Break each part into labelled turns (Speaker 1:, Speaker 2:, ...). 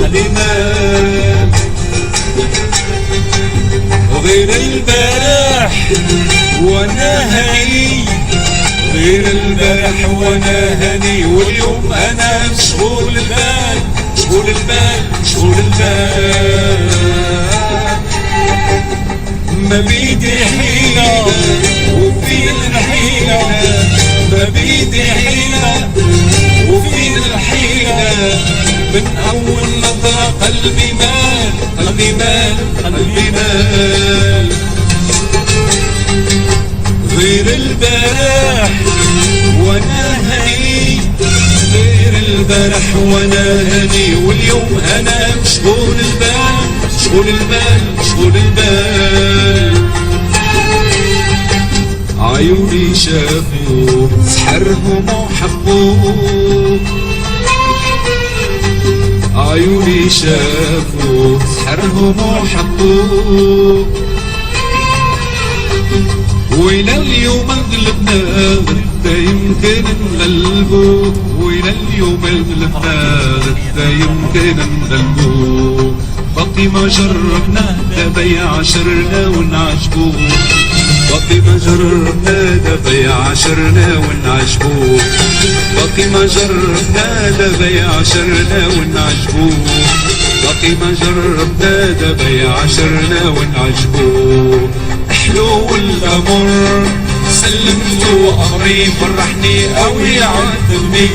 Speaker 1: الإيمان. غير البارح وانا هني، غير البارح وانا هني، واليوم انا مشغول البال، مشغول البال، مشغول البال. ما بيدي حيلة وفين الحيلة، ما بيدي حيلة وفين الحيلة، من أول نظرة قلبي مال، قلبي مال، قلبي مال. غير البارح وانا هني، غير البارح وانا هني، واليوم انا مشغول البال، مشغول البال، مشغول البال. عيوني شافوا سحرهم وحبوا، عيوني شافوا سحرهم وحبوا، وإلى اليوم غلبنا غدا يمكن نغلبو، وإلى اليوم غلبنا غدا يمكن نغلبو. باقي ما جربنا دابا يعشرنا ونعجبو، باقي ما جربنا دابا يعشرنا ونعجبو، باقي ما جربنا دابا يعشرنا ونعجبو، باقي ما جربنا دابا يعشرنا ونعجبو. حلو ولا مر سلمتو امري، فرحني او يعذبني،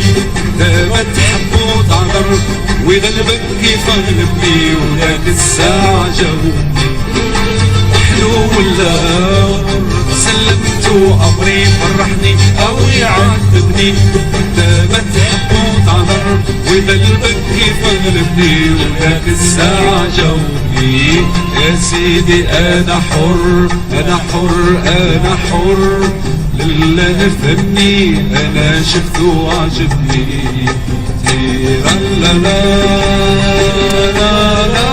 Speaker 1: دابا تحبو تعذر ويغلبك كيف غلبني، وذاك الساعة جاوبني. حلو ولا مر سلمتو امري، فرحني او يعذبني، دابا تحبو تعذر ويغلبك كيف غلبني، وذاك الساعة جاوبني. يا سيدي انا حر، انا حر، انا حر، لله فهمني، انا شفته وعجبني. لا لا لا لا لا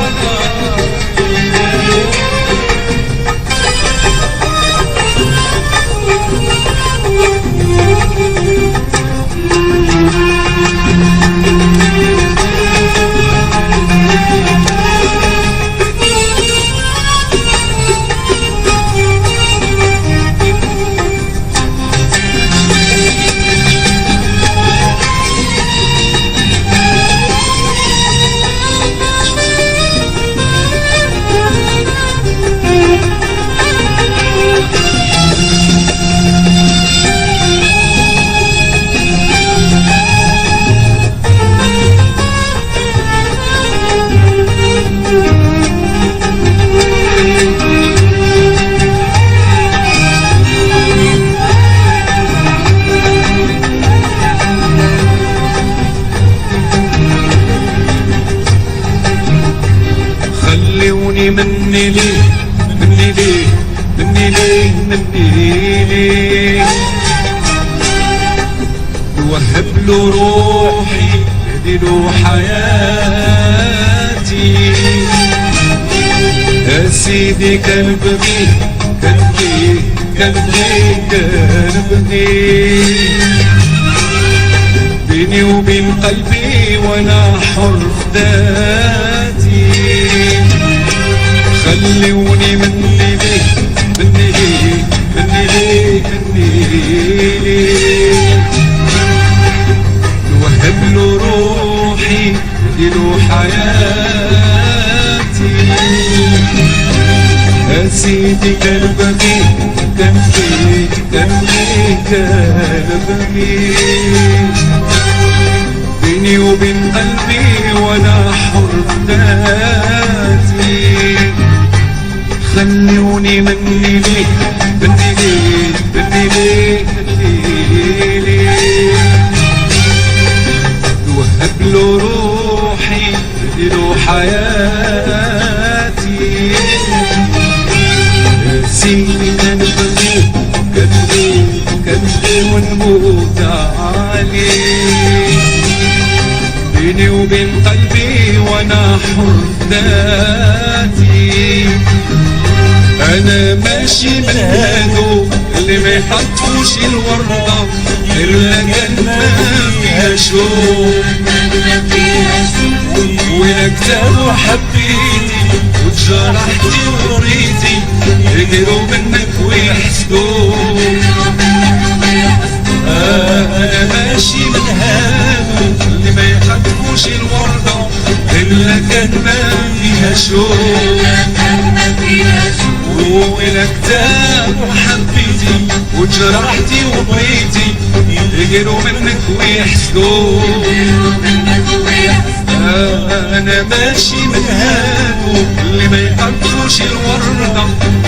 Speaker 1: مني ليه، مني ليه، مني ليه، مني ليه، وهب له روحي هدي له حياتي. يا سيدي كان بغي، كان بغي، كان بغي، كان بغي، بيني وبين قلبي وانا حر في ذاتي. خلوني مني ليه، مني ليه، مني ليه، مني ليه، نوهب له روحي له حياتي. يا سيدي كان بغي، كان بغي، كان بغي، كان بغي، بيني وبين قلبي وانا حر ذاتي. خلوني مني ليه، مني ليه، مني ليه، مني ليه، نوهب له روحي له حياتي. يا سيدي كان بغي، كان بغي، كان بغي، ونموت عليه، بيني وبين قلبي وانا حر ذاتي. انا ماشي من هادو اللي ما يحطوش الوردة الا كان ما فيها شوق، ولا كتاب وحبيتي وتجرحتي وريتي يقروا منك ويحسدوا. انا ماشي من هادو اللي ما يحبوش الوردة الا كان ما فيها شوق. وإلى كتاب وحبيتي وجرحتي وبغيتي يقروا منك ويحسدوا. انا ماشي من هادو اللي ما يحبوش الوردة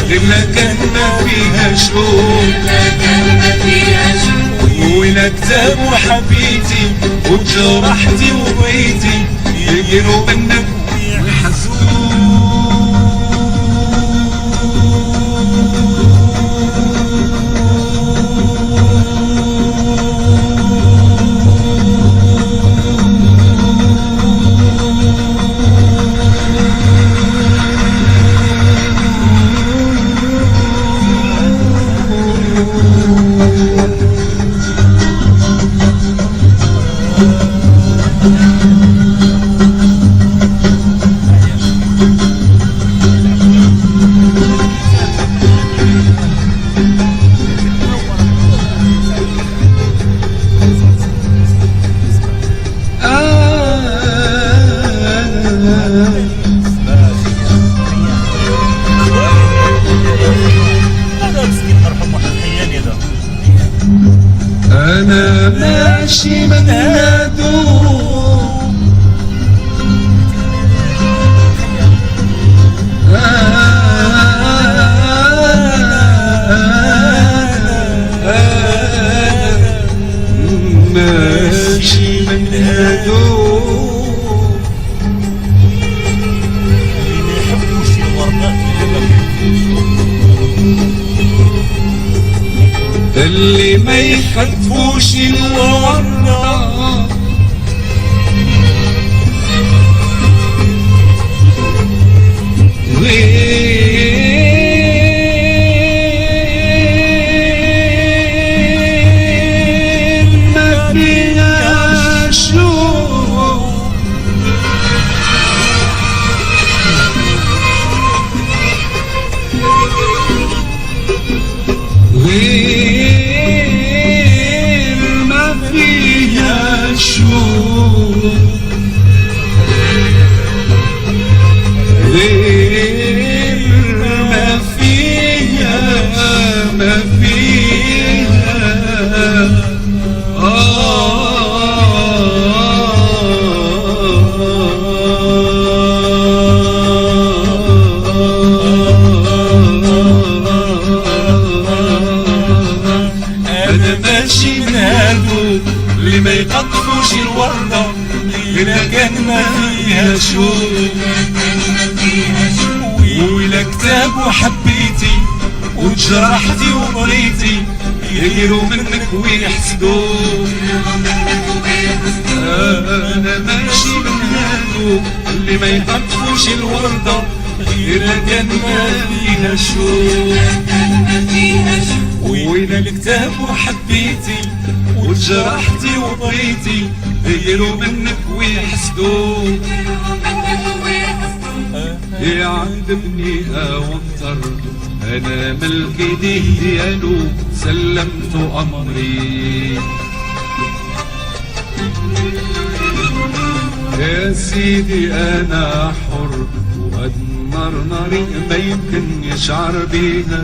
Speaker 1: الا كان ما فيها شوق. وإلى كتاب وحبيتي وجرحتي وبغيتي يقروا منك ويحسدوا. أنا ماشي من هادو ماشي من هادو اللي ما يحبوش الوردة غير ما فيها شوق. غير ما فيها ما فيها أنا ماشي من هادو اللي ما يقطفوش الوردة إلا كان ما فيها شوق. وإلى كتاب وحبيتي وجرحتي وبغيتي يقروا منك ويحسدوا. أنا ماشي من هادو اللي ما يقطفوش الوردة إلا كان ما فيها شوق. وإلى الكتاب وحبيتي وجرحتي وبغيتي يقروا منك ويحسدوا. يعذبني أوتر أنا ملك ايديه ديالو سلمت أمري. يا سيدي أنا حر وقد النار ناري ما يمكن يشعر بيها.